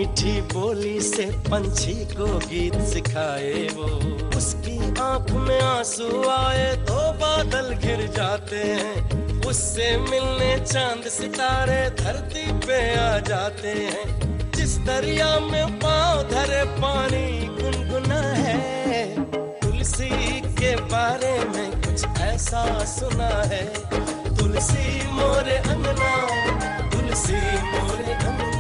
मीठी बोली से पंछी को गीत सिखाए वो, उसकी आंख में आंसू आए तो बादल घिर जाते हैं, उससे मिलने चांद सितारे धरती पे आ जाते हैं। जिस दरिया में पांव धरे पानी गुनगुना है, तुलसी के बारे में कुछ ऐसा सुना है। तुलसी मोरे अंगना, तुलसी मोरे अंगना।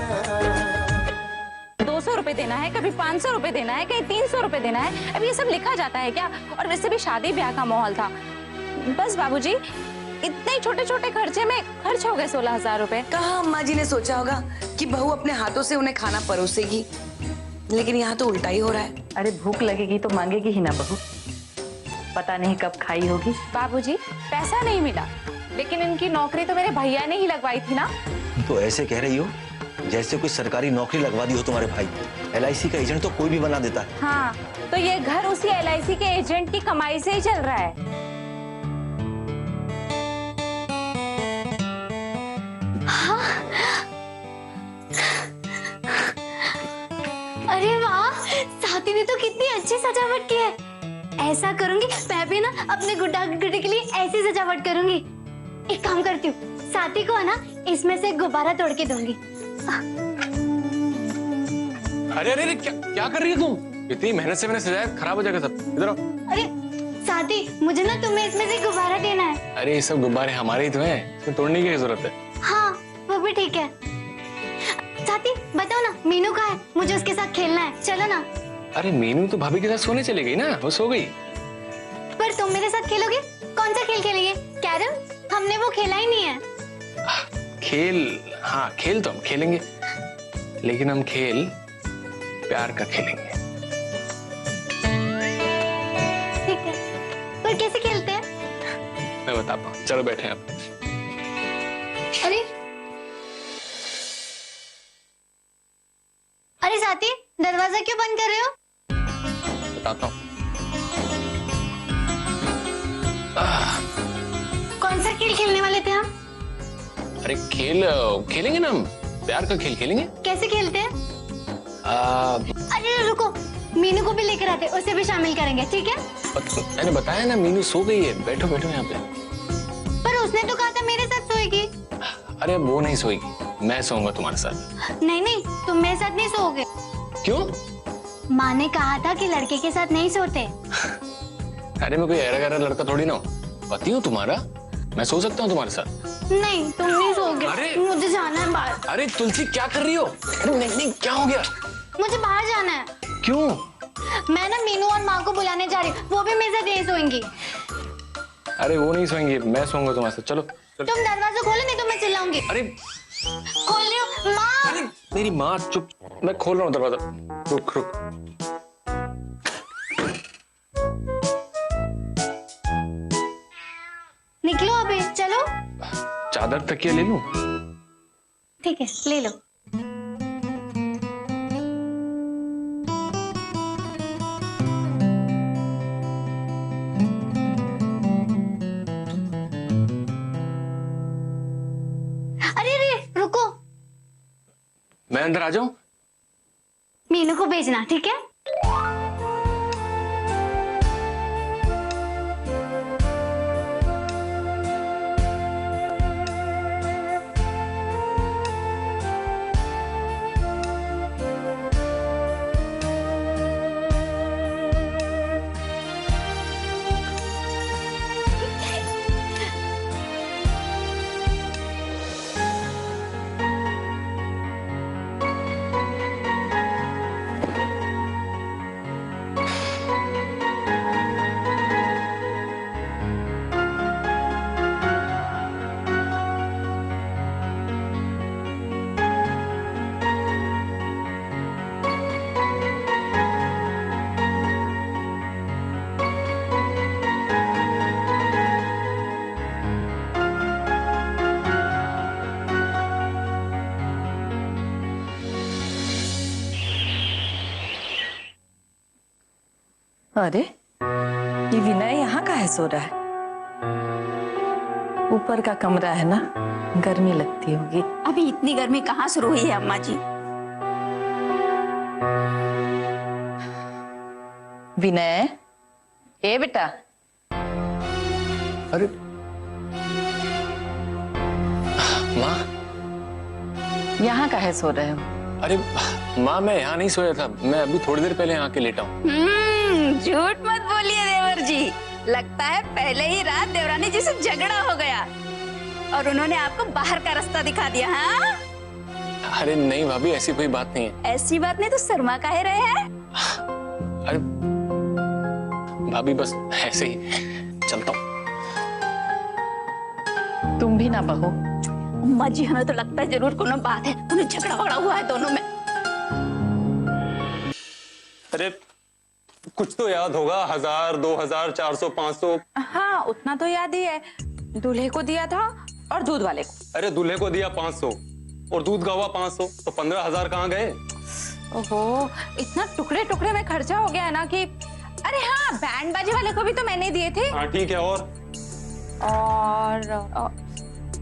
200 रुपए देना है, कभी 500 रुपए देना है, कहीं 300 रुपए देना है। अब ये सब लिखा जाता है क्या? और वैसे भी शादी ब्याह का माहौल था। बस बाबूजी, इतने छोटे छोटे खर्चे में खर्च हो गए 16,000 रुपए। कहाँ अम्मा जी ने सोचा होगा कि बहू अपने हाथों से उन्हें खाना परोसेगी, लेकिन यहाँ तो उल्टा ही हो रहा है। अरे भूख लगेगी तो मांगेगी ही ना बहू, पता नहीं कब खाई होगी। बाबूजी, पैसा नहीं मिला, लेकिन इनकी नौकरी तो मेरे भैया ने ही लगवाई थी ना। तो ऐसे कह रही हो जैसे कोई सरकारी नौकरी लगवा दी हो तुम्हारे भाई। LIC का एजेंट तो कोई भी बना देता है। हाँ, तो ये घर उसी LIC के एजेंट की कमाई से ही चल रहा है। हाँ। अरे वाह, साथी ने तो कितनी अच्छी सजावट की है। ऐसा करूंगी मैं भी ना, अपने गुड्डा गुड्डी के लिए ऐसी सजावट करूंगी। एक काम करती हूँ, साथी को है ना इसमें से गुब्बारा तोड़ के दूंगी। अरे अरे क्या कर रही है तुम? इतनी मेहनत से मैंने सजाया, खराब हो जाएगा सब। इधर आओ। अरे साथी, मुझे ना तुम्हें इसमें से गुब्बारा देना है। अरे ये सब गुब्बारे हमारे ही तो हैं, इसमें तोड़ने की जरूरत है। हाँ, वो भी ठीक है। साथी बताओ ना, मीनू कहाँ है? मुझे उसके साथ खेलना है, चलो ना। अरे मीनू तो भाभी के साथ सोने चली गई ना, वो सो गई। पर तुम मेरे साथ खेलोगे? कौन सा खेल खेलेंगे? कैरम? हमने वो खेला ही नहीं है। खेल, हाँ खेल तो हम खेलेंगे, लेकिन हम खेल प्यार का खेलेंगे। ठीक है, पर कैसे खेलते हैं? मैं बताता हूँ, चलो बैठे आप। अरे अरे साथी, दरवाजा क्यों बंद कर रहे हो? बताता हूँ। कौन सा खेल खेलने वाले थे हम? अरे खेल खेलेंगे ना, हम प्यार का खेल खेलेंगे। कैसे खेलते हैं? अरे रुको, मीनू को भी लेकर आते, उसे भी शामिल करेंगे, ठीक है? मैंने बताया ना, मीनू सो गई है। बैठो बैठो यहाँ पे। पर उसने तो कहा था मेरे साथ सोएगी। अरे वो नहीं सोएगी, मैं सोऊंगा तुम्हारे साथ। नहीं नहीं, तुम मेरे साथ नहीं सोओगे। क्यों? माँ ने कहा था कि लड़के के साथ नहीं सोते। अरे मैं कोई ऐरा गैरा लड़का थोड़ी ना हूँ, पति हूँ तुम्हारा, मैं सो सकता हूँ तुम्हारे साथ। नहीं, तुम नहीं सोओगे। मुझे जाना है बाहर। अरे तुलसी क्या कर रही हो? अरे नहीं नहीं, क्या हो गया? मुझे बाहर जाना है। क्यों? मैं ना मीनू और माँ को बुलाने जा रही हूँ, वो भी मेरे साथ नहीं सोएंगी। अरे वो नहीं सोएंगी, मैं सोऊंगा तुम्हारे साथ। चलो, चलो। तुम दरवाजा खोलो, नहीं तो मैं चिल्लाऊंगी। अरे खोल रही हूँ माँ। अरे मेरी माँ, चुप, मैं खोल रहा हूँ दरवाजा। रुक रुक। निकलो अभी, चलो। चादर तकिया ले लूं? ठीक है, ले लो। अरे अरे रुको, मैं अंदर आ जाऊं? मीनू को भेजना, ठीक है? अरे ये विनय यहाँ का है सो रहा है? ऊपर का कमरा है ना, गर्मी लगती होगी। अभी इतनी गर्मी कहाँ शुरू हुई है अम्मा जी? विनय, ए बेटा, अरे माँ, यहाँ काहे सो रहे हो? अरे माँ, मैं यहाँ नहीं सोया था, मैं अभी थोड़ी देर पहले यहाँ के लेटा हूँ। झूठ मत बोलिए देवर जी, लगता है पहले ही रात देवरानी जी से झगड़ा हो गया और उन्होंने आपको बाहर का रास्ता दिखा दिया। हाँ, अरे नहीं भाभी, ऐसी कोई बात नहीं है। ऐसी बात नहीं तो शर्मा काहे रहे हैं? अरे भाभी, बस ऐसे ही चलता हूँ। तुम भी ना बहू। अम्मा जी, हमें तो लगता है जरूर कोनो बात है, उन्हें झगड़ा वगड़ा हुआ है दोनों में। अरे कुछ तो याद होगा, 1000, 2000, 400, 500। हाँ, उतना तो याद ही है। दूल्हे को दिया था और दूध वाले को। अरे दूल्हे को दिया 500 और दूध का हुआ 500, तो 15,000 कहाँ गए? ओहो, इतना टुकड़े टुकड़े में खर्चा हो गया है ना कि अरे हाँ, बैंड बाजे वाले को भी तो मैंने दिए थे। हाँ ठीक है। और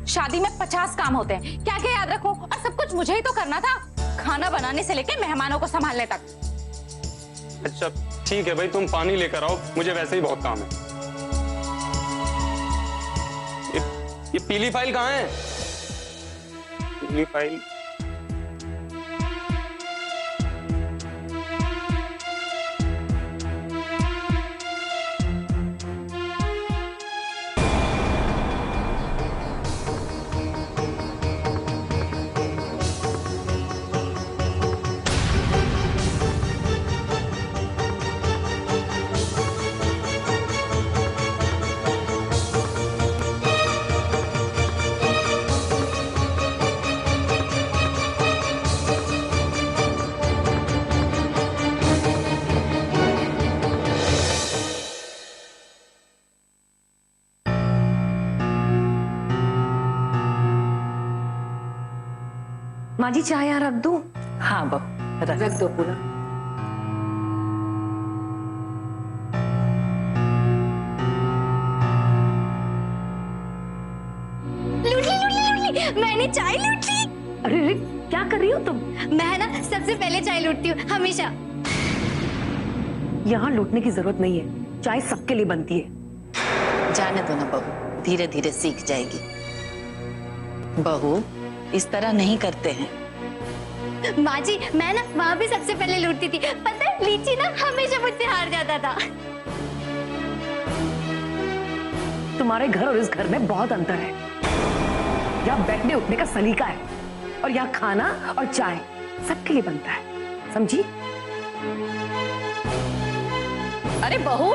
शादी में 50 काम होते हैं, क्या क्या याद रखूं? और सब कुछ मुझे ही तो करना था, खाना बनाने से लेके मेहमानों को संभालने तक। अच्छा ठीक है भाई, तुम पानी लेकर आओ, मुझे वैसे ही बहुत काम है। ये पीली फाइल कहाँ है? पीली फाइल। माँ जी चाय यहाँ रख दूं? हाँ बहू, रख दो पूरा। लूट ली, लूट ली, लूट ली। मैंने चाय लूट ली। अरे अरे क्या कर रही हो तुम? मैं ना सबसे पहले चाय लूटती हूँ हमेशा। यहाँ लूटने की जरूरत नहीं है, चाय सबके लिए बनती है। जाने दो ना बहू, धीरे धीरे सीख जाएगी। बहू, इस तरह नहीं करते हैं। माँ जी, मैं ना वहाँ भी सबसे पहले लूटती थी। पता है, लीची ना हमेशा मुझसे हार जाता था। तुम्हारे घर और इस घर में बहुत अंतर है। यहाँ बैठने उठने का सलीका है और यहाँ खाना और चाय सबके लिए बनता है, समझी? अरे बहू,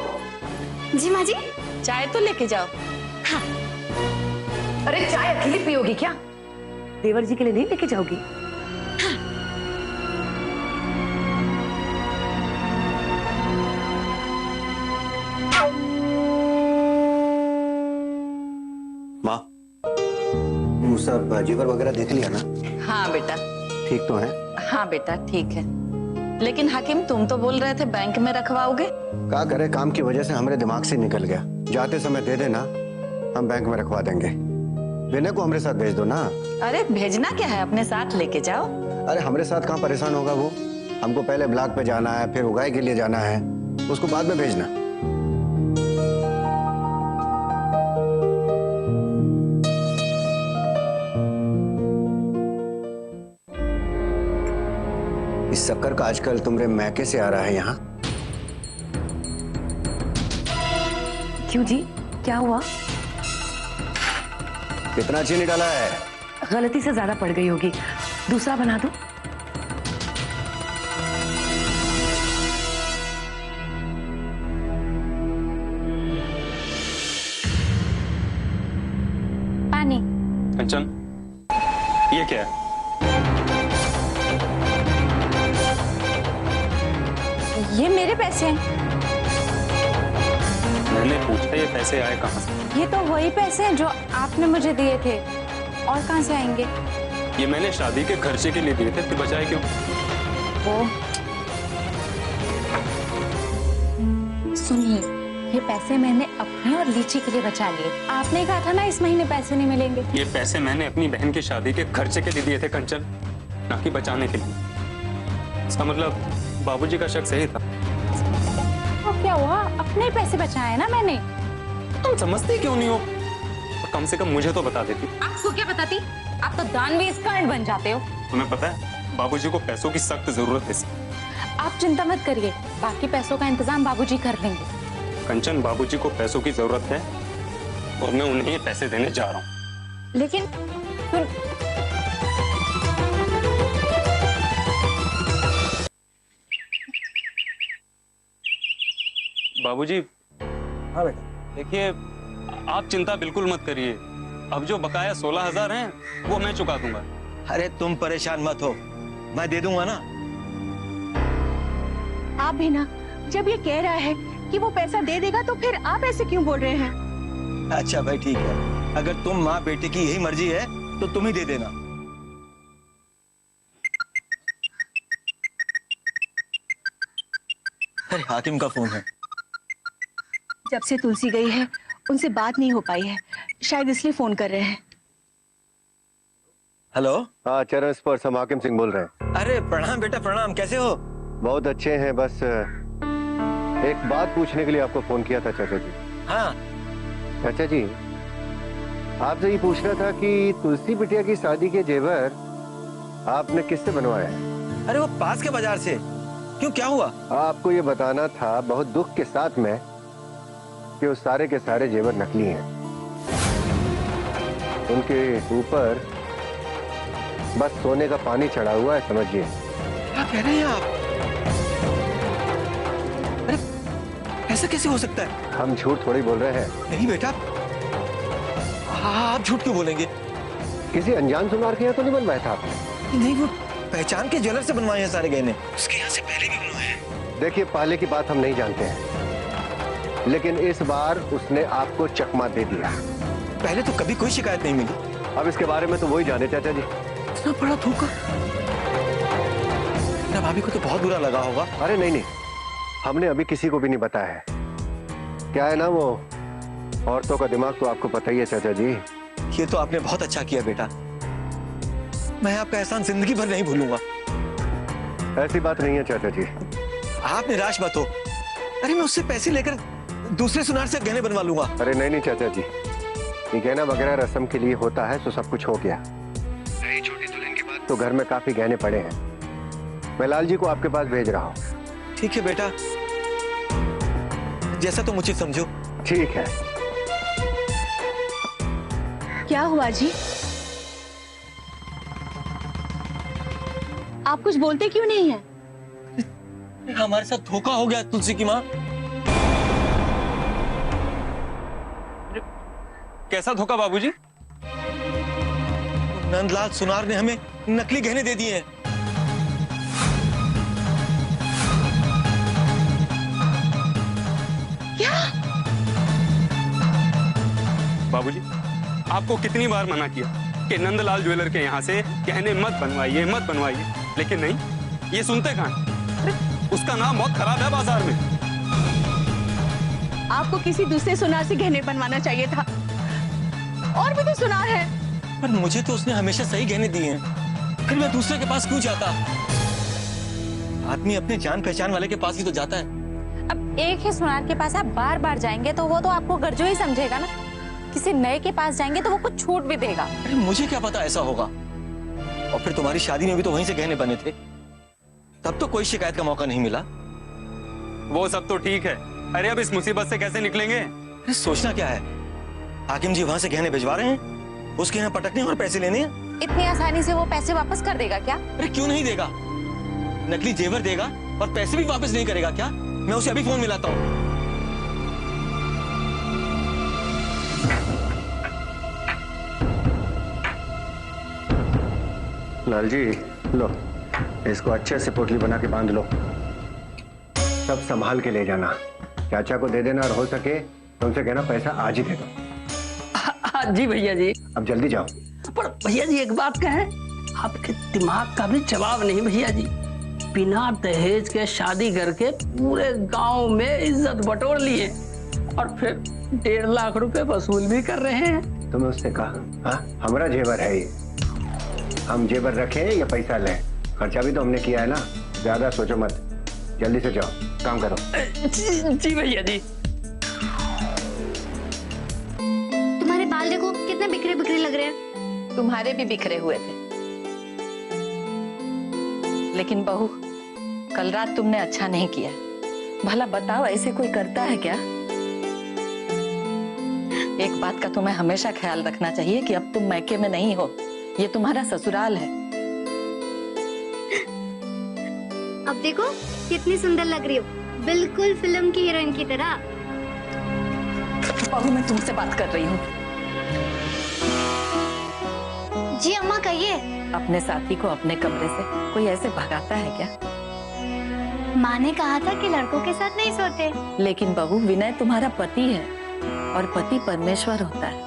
जी माँ जी। चाय तो लेके जाओ। अरे चाय अकेली पियोगी क्या? देवर जी के लिए नहीं लेके जाओगी? माँ, सब जेवर वगैरह देख लिया ना? हाँ बेटा। ठीक तो है? हाँ बेटा ठीक है, लेकिन हाकिम तुम तो बोल रहे थे बैंक में रखवाओगे। क्या करे, काम की वजह से हमारे दिमाग से निकल गया। जाते समय दे देना, हम बैंक में रखवा देंगे। विनय को हमारे साथ भेज दो ना। अरे भेजना क्या है, अपने साथ लेके जाओ। अरे हमारे साथ कहाँ परेशान होगा वो? हमको पहले ब्लॉक पे जाना है, फिर उगाई के लिए जाना है, उसको बाद में भेजना। इस शक्कर का आजकल तुम्हारे मैके से आ रहा है यहाँ। क्यों जी, क्या हुआ? कितना चीनी डाला है? गलती से ज्यादा पड़ गई होगी, दूसरा बना दो। पानी। कंचन, ये क्या है? ये मेरे पैसे हैं। मैंने पूछा ये पैसे आए कहाँ से? ये तो वही पैसे हैं जो आपने मुझे दिए थे, और कहाँ से आएंगे? ये मैंने शादी के खर्चे के लिए दिए थे, फिर बचाए क्यों? वो सुनिए, ये पैसे मैंने अपने और लीची के लिए बचा लिए। आपने कहा था ना इस महीने पैसे नहीं मिलेंगे। ये पैसे मैंने अपनी बहन की शादी के खर्चे के लिए दिए थे कंचन, ना कि बचाने के लिए। इसका मतलब बाबूजी का शक सही था। क्या हुआ, अपने पैसे बचाए ना मैंने। तुम समझती क्यों नहीं हो? कम से कम मुझे तो बता देती। आपको क्या बताती, आप तो दानवीर कर्ण बन जाते हो। तुम्हें पता है बाबूजी को पैसों की सख्त जरूरत है। आप चिंता मत करिए, बाकी पैसों का इंतजाम बाबूजी कर लेंगे। कंचन, बाबूजी को पैसों की जरूरत है और मैं उन्हें ये पैसे देने जा रहा हूँ। लेकिन बाबूजी, हाँ बेटा। देखिए, आप चिंता बिल्कुल मत करिए। अब जो बकाया 16,000 हैं वो मैं चुका दूंगा। अरे तुम परेशान मत हो, मैं दे दूंगा ना। आप भी ना, जब ये कह रहा है कि वो पैसा दे देगा तो फिर आप ऐसे क्यों बोल रहे हैं? अच्छा भाई ठीक है, अगर तुम माँ बेटे की यही मर्जी है तो तुम ही दे देना। अरे हाकिम का फोन है। जब से तुलसी गई है उनसे बात नहीं हो पाई है, शायद इसलिए फोन कर रहे हैं। हेलो। हाँ चरण स्पर्श, हम हाकिम सिंह बोल रहे हैं। अरे प्रणाम बेटा प्रणाम, कैसे हो? बहुत अच्छे हैं, बस एक बात पूछने के लिए आपको फोन किया था चाचा जी। हाँ चाचा जी, आपसे ये पूछना था कि तुलसी बिटिया की शादी के जेवर आपने किससे बनवाए? अरे वो पास के बाजार से। क्यों, क्या हुआ? आपको ये बताना था बहुत दुख के साथ में कि वो सारे के सारे जेवर नकली हैं। उनके ऊपर बस सोने का पानी चढ़ा हुआ है, समझिए। क्या कह रहे हैं आप? अरे ऐसा कैसे हो सकता है? हम झूठ थोड़ी बोल रहे हैं। नहीं बेटा, आप झूठ क्यों बोलेंगे? किसी अनजान सुनार के यहाँ तो नहीं बनवाया था आपने? नहीं, वो पहचान के ज्वेलर से बनवाए हैं सारे गहने। उसके यहाँ से पहले भी बनवाए हैं। देखिए, पहले की बात हम नहीं जानते हैं, लेकिन इस बार उसने आपको चकमा दे दिया। पहले तो कभी कोई शिकायत नहीं मिली। अब इसके बारे में तो वही जाने चाचा जी। इतना बड़ा धोखा। भाभी को तो बहुत बुरा लगा होगा। अरे नहीं नहीं, हमने अभी किसी को भी नहीं बताया है। क्या है ना, वो औरतों का दिमाग तो आपको पता ही है चाचा जी। ये तो आपने बहुत अच्छा किया बेटा, मैं आपका एहसान जिंदगी भर नहीं भूलूंगा। ऐसी बात नहीं है चाचा जी। आप निराश मत हो। अरे मैं उससे पैसे लेकर दूसरे सुनार से गहने बनवा लूंगा। अरे नहीं नहीं चाचा जी, ये गहना वगैरह रस्म के लिए होता है, तो सब कुछ हो गया। नई छोटी दुल्हन के बाद तो घर में काफी गहने पड़े हैं। मैं लाल जी को आपके पास भेज रहा हूँ। ठीक है बेटा, जैसा तुम उचित समझो। ठीक है। क्या हुआ जी? आप कुछ बोलते क्यों नहीं है? हमारे साथ धोखा हो गया तुलसी की माँ। कैसा धोखा बाबूजी? नंदलाल सुनार ने हमें नकली गहने दे दिए हैं। क्या? बाबूजी, आपको कितनी बार मना किया कि नंदलाल ज्वेलर के यहाँ से गहने मत बनवाइए मत बनवाइए, लेकिन नहीं, ये सुनते कहाँ। उसका नाम बहुत खराब है बाजार में। आपको किसी दूसरे सुनार से गहने बनवाना चाहिए था, और भी तो सुनार है। पर मुझे तो उसने हमेशा सही गहने दिए हैं, फिर मैं दूसरे के पास क्यों जाता? आदमी अपने जान पहचान वाले के पास ही तो जाता है। अब एक ही सुनार के पास आप बार बार जाएंगे तो वो तो आपको गर्जो ही समझेगा ना। किसी नए के पास जाएंगे तो वो कुछ छूट भी देगा। अरे मुझे क्या पता ऐसा होगा। और फिर तुम्हारी शादी में भी तो वहीं से गहने बने थे, तब तो कोई शिकायत का मौका नहीं मिला। वो सब तो ठीक है, अरे अब इस मुसीबत से कैसे निकलेंगे? अरे सोचना क्या है, हाकिम जी वहां से गहने भिजवा रहे हैं, उसके यहाँ पटकने और पैसे लेने हैं। इतनी आसानी से वो पैसे वापस कर देगा क्या? अरे क्यों नहीं देगा, नकली जेवर देगा और पैसे भी वापस नहीं करेगा क्या? मैं उसे अभी फोन मिलाता हूँ। लाल जी, लो इसको अच्छे से पोटली बना के बांध लो। सब संभाल के ले जाना, चाचा को दे देना, और हो सके तो उनसे कहना पैसा आज ही दे दो। जी भैया जी। अब जल्दी जाओ। पर भैया जी एक बात कहें, आपके दिमाग का भी जवाब नहीं भैया जी। बिना दहेज के शादी करके पूरे गांव में इज्जत बटोर लिए और फिर 1.5 लाख रुपए वसूल भी कर रहे हैं। तुम्हें उससे कहा, हाँ हमारा जेवर है ये, हम जेवर रखें या पैसा लें, खर्चा भी तो हमने किया है ना, ज्यादा सोचो मत। जल्दी से जाओ, काम करो। जी भैया जी। तुम्हारे बाल देखो कितने बिखरे बिखरे लग रहे हैं। तुम्हारे भी बिखरे हुए थे। लेकिन बहू, कल रात तुमने अच्छा नहीं किया। भला बताओ, ऐसे कोई करता है क्या? एक बात का तुम्हें हमेशा ख्याल रखना चाहिए कि अब तुम मैके में नहीं हो, ये तुम्हारा ससुराल है। अब देखो कितनी सुंदर लग रही हो, बिल्कुल फिल्म की हीरोइन की तरह। बहू, मैं तुमसे बात कर रही हूँ। जी अम्मा कहिए। अपने साथी को अपने कमरे से कोई ऐसे भगाता है क्या? माँ ने कहा था कि लड़कों के साथ नहीं सोते। लेकिन बहू, विनय तुम्हारा पति है और पति परमेश्वर होता है,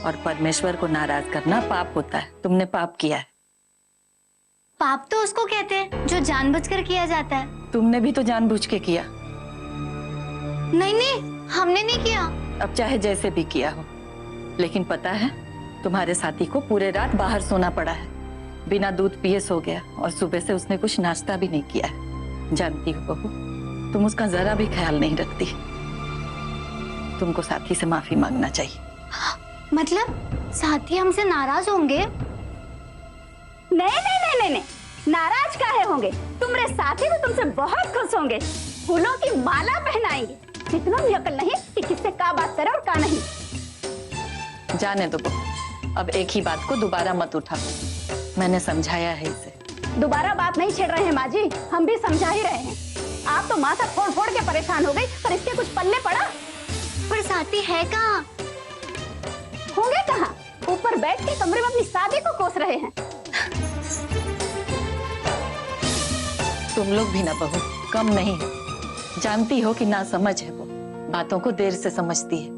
और परमेश्वर को नाराज करना पाप होता है। तुमने पाप किया है। पाप तो उसको कहते हैं जो जानबूझकर किया जाता है। तुमने भी तो जानबूझ के किया। नहीं नहीं, हमने नहीं किया। अब चाहे जैसे भी किया हो, लेकिन पता है तुम्हारे साथी को पूरे रात बाहर सोना पड़ा है। बिना दूध पिए सो गया और सुबह से उसने कुछ नाश्ता भी नहीं किया है। जानती हो बहू, तुम उसका जरा भी ख्याल नहीं रखती। तुमको साथी से माफी मांगना चाहिए। मतलब साथी हमसे नाराज होंगे? नहीं नहीं नहीं नहीं नहीं, नाराज काहे होंगे? तुम्हारे साथी तो तुमसे बहुत खुश होंगे, फूलों की माला पहनाएंगे। इतना भी अकल नहीं कि किससे क्या बात करे और क्या नहीं। जाने दो बहू, अब एक ही बात को दोबारा मत उठाओ। मैंने समझाया है इसे। दोबारा बात नहीं छेड़ रहे हैं माँ जी, हम भी समझा ही रहे हैं। आप तो माथा फोड़ फोड़ के परेशान हो गई, पर इसके कुछ पल्ले पड़ा? पर साथी है कहाँ? होंगे कहाँ? ऊपर बैठ के कमरे में अपनी शादी को कोस रहे हैं। तुम लोग भी ना बहू कम नहीं है। जानती हो कि ना समझ है वो, बातों को देर से समझती है,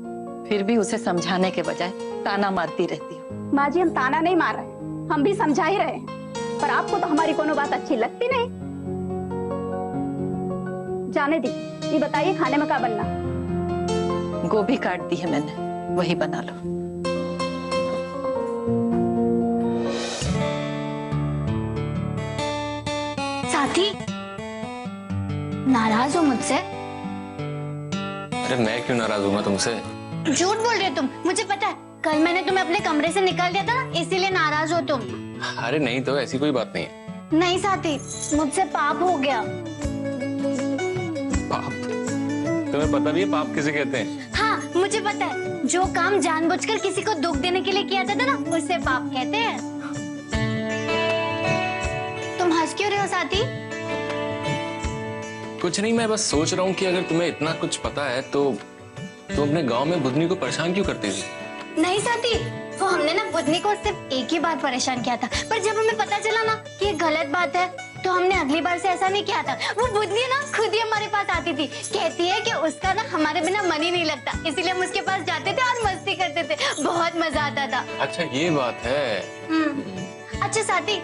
फिर भी उसे समझाने के बजाय ताना मारती रहती हो। माँ जी, हम ताना नहीं मार रहे, हम भी समझा ही रहे हैं, पर आपको तो हमारी कोनो बात अच्छी लगती नहीं। जाने दी, ये बताइए खाने में क्या बनना? गोभी काट दी है मैंने, वही बना लो। साथी नाराज हो मुझसे? अरे मैं क्यों नाराज हूँ तुमसे? झूठ बोल रहे हो तुम, मुझे पता है। कल मैंने तुम्हें अपने कमरे से निकाल दिया था ना, इसीलिए नाराज हो तुम। अरे नहीं तो, ऐसी कोई बात नहीं है। नहीं साथी, मुझसे पाप हो गया। पाप? तुम्हें पता भी है पाप किसे कहते हैं? हाँ मुझे पता है, जो काम जानबूझकर किसी को दुख देने के लिए किया जाता है ना, उसे पाप कहते हैं। तुम हंस क्यों रहे हो साथी? कुछ नहीं, मैं बस सोच रहा हूँ कि अगर तुम्हें इतना कुछ पता है तो तुम अपने गांव में बुधनी को परेशान क्यों करती थी? नहीं साथी, वो हमने ना बुधनी को सिर्फ एक ही बार परेशान किया था, पर जब हमें पता चला ना कि ये गलत बात है, तो हमने अगली बार से ऐसा नहीं किया था। वो बुधनी ना खुद ही हमारे पास आती थी, कहती है कि उसका ना हमारे बिना मन ही नहीं लगता, इसीलिए हम उसके पास जाते थे और मस्ती करते थे। बहुत मजा आता था। अच्छा ये बात है। अच्छा साथी,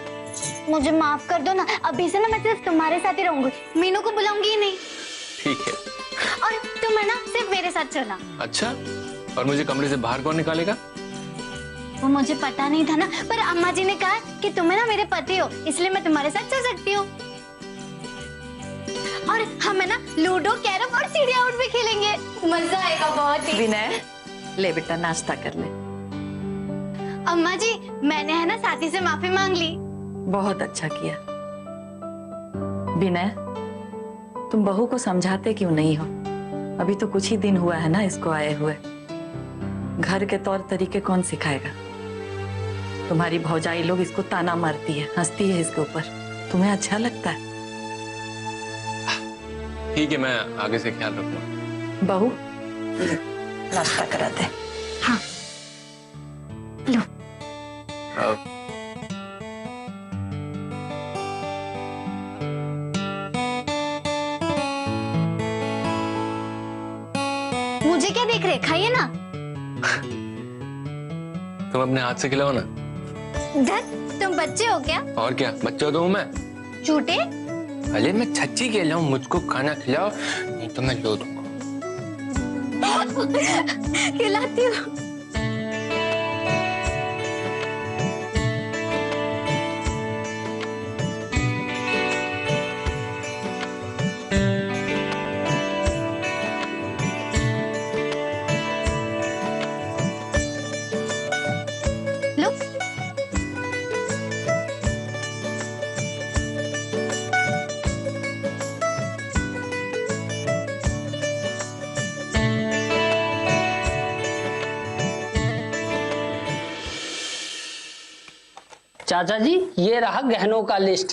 मुझे माफ कर दो ना, अभी से ना मैं सिर्फ तुम्हारे साथ ही रहूंगी, मीनू को बुलाऊंगी ही नहीं। ठीक है। और तुम है ना सिर्फ मेरे साथ चलना। अच्छा, और मुझे कमरे से बाहर कौन निकालेगा? वो मुझे पता नहीं था ना, पर अम्मा जी ने कहा कि तुम है ना मेरे पति हो, इसलिए मैं तुम्हारे साथ चल सकती हूँ। और हम है ना लूडो, कैरम और चिड़िया उठ भी खेलेंगे, मजा आएगा बहुत ही। विनय, ले बेटा नाश्ता कर ले। अम्मा जी, मैंने है ना साथी से माफी मांग ली। बहुत अच्छा किया। विनय, तुम बहू को समझाते क्यों नहीं हो? अभी तो कुछ ही दिन हुआ है ना इसको आए हुए। घर के तौर तरीके कौन सिखाएगा? तुम्हारी भौजाई लोग इसको ताना मारती है, हंसती है इसके ऊपर। तुम्हें अच्छा लगता है? ठीक है, मैं आगे से ख्याल रखूंगा। बहू, नाश्ता करा दे। हाँ लो। मुझे क्या देख रहे, खाइए ना। तुम अपने हाथ से खिलाओ ना। धत, तुम बच्चे हो क्या? और क्या, बच्चा तो हूँ मैं। झूठे। अरे मैं सच्ची कह रहा हूँ, मुझको खाना खिलाओ, नहीं तो मैं लो दूंगा। खिलाती हूँ। चाचा जी ये रहा गहनों का लिस्ट।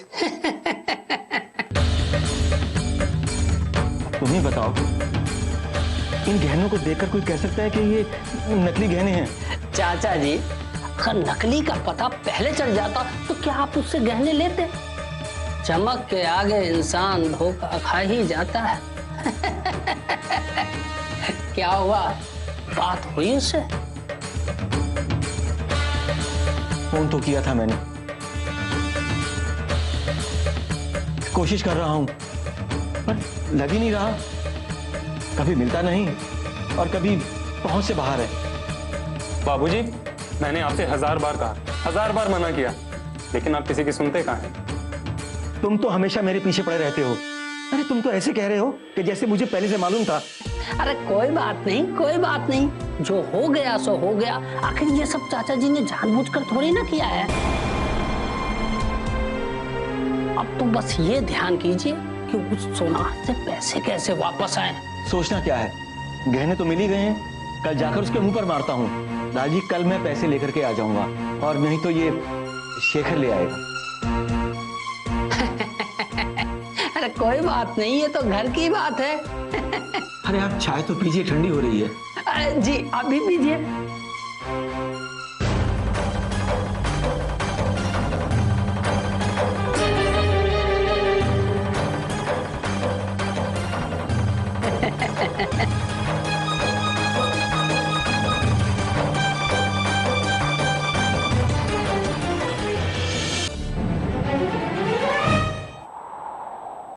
तुम ही बताओ, इन गहनों को देखकर कोई कह सकता है कि ये नकली गहने हैं? चाचा जी अगर नकली का पता पहले चल जाता तो क्या आप उससे गहने लेते? चमक के आगे इंसान धोखा खा ही जाता है। क्या हुआ, बात हुई उससे? फोन तो किया था मैंने, कोशिश कर रहा हूं, पर लग ही नहीं रहा। कभी मिलता नहीं और कभी पहुंच से बाहर है। बाबूजी, मैंने आपसे 1000 बार कहा, 1000 बार मना किया, लेकिन आप किसी की सुनते कहाँ हैं? तुम तो हमेशा मेरे पीछे पड़े रहते हो। अरे तुम तो ऐसे कह रहे हो कि जैसे मुझे पहले से मालूम था। अरे कोई बात नहीं, कोई बात नहीं, जो हो गया सो हो गया। आखिर ये सब चाचा जी ने जानबूझकर थोड़ी ना किया है। अब तो बस ये ध्यान कीजिए कि उस सोनार से पैसे कैसे वापस आए। सोचना क्या है, गहने तो मिल ही गए हैं, कल जाकर उसके मुंह पर मारता हूँ। लालजी कल मैं पैसे लेकर के आ जाऊंगा, और नहीं तो ये शेखर ले आएगा। अरे कोई बात नहीं, ये तो घर की बात है। अरे आप चाय तो पीजिए, ठंडी हो रही है। अरे जी आप भी पीजिए।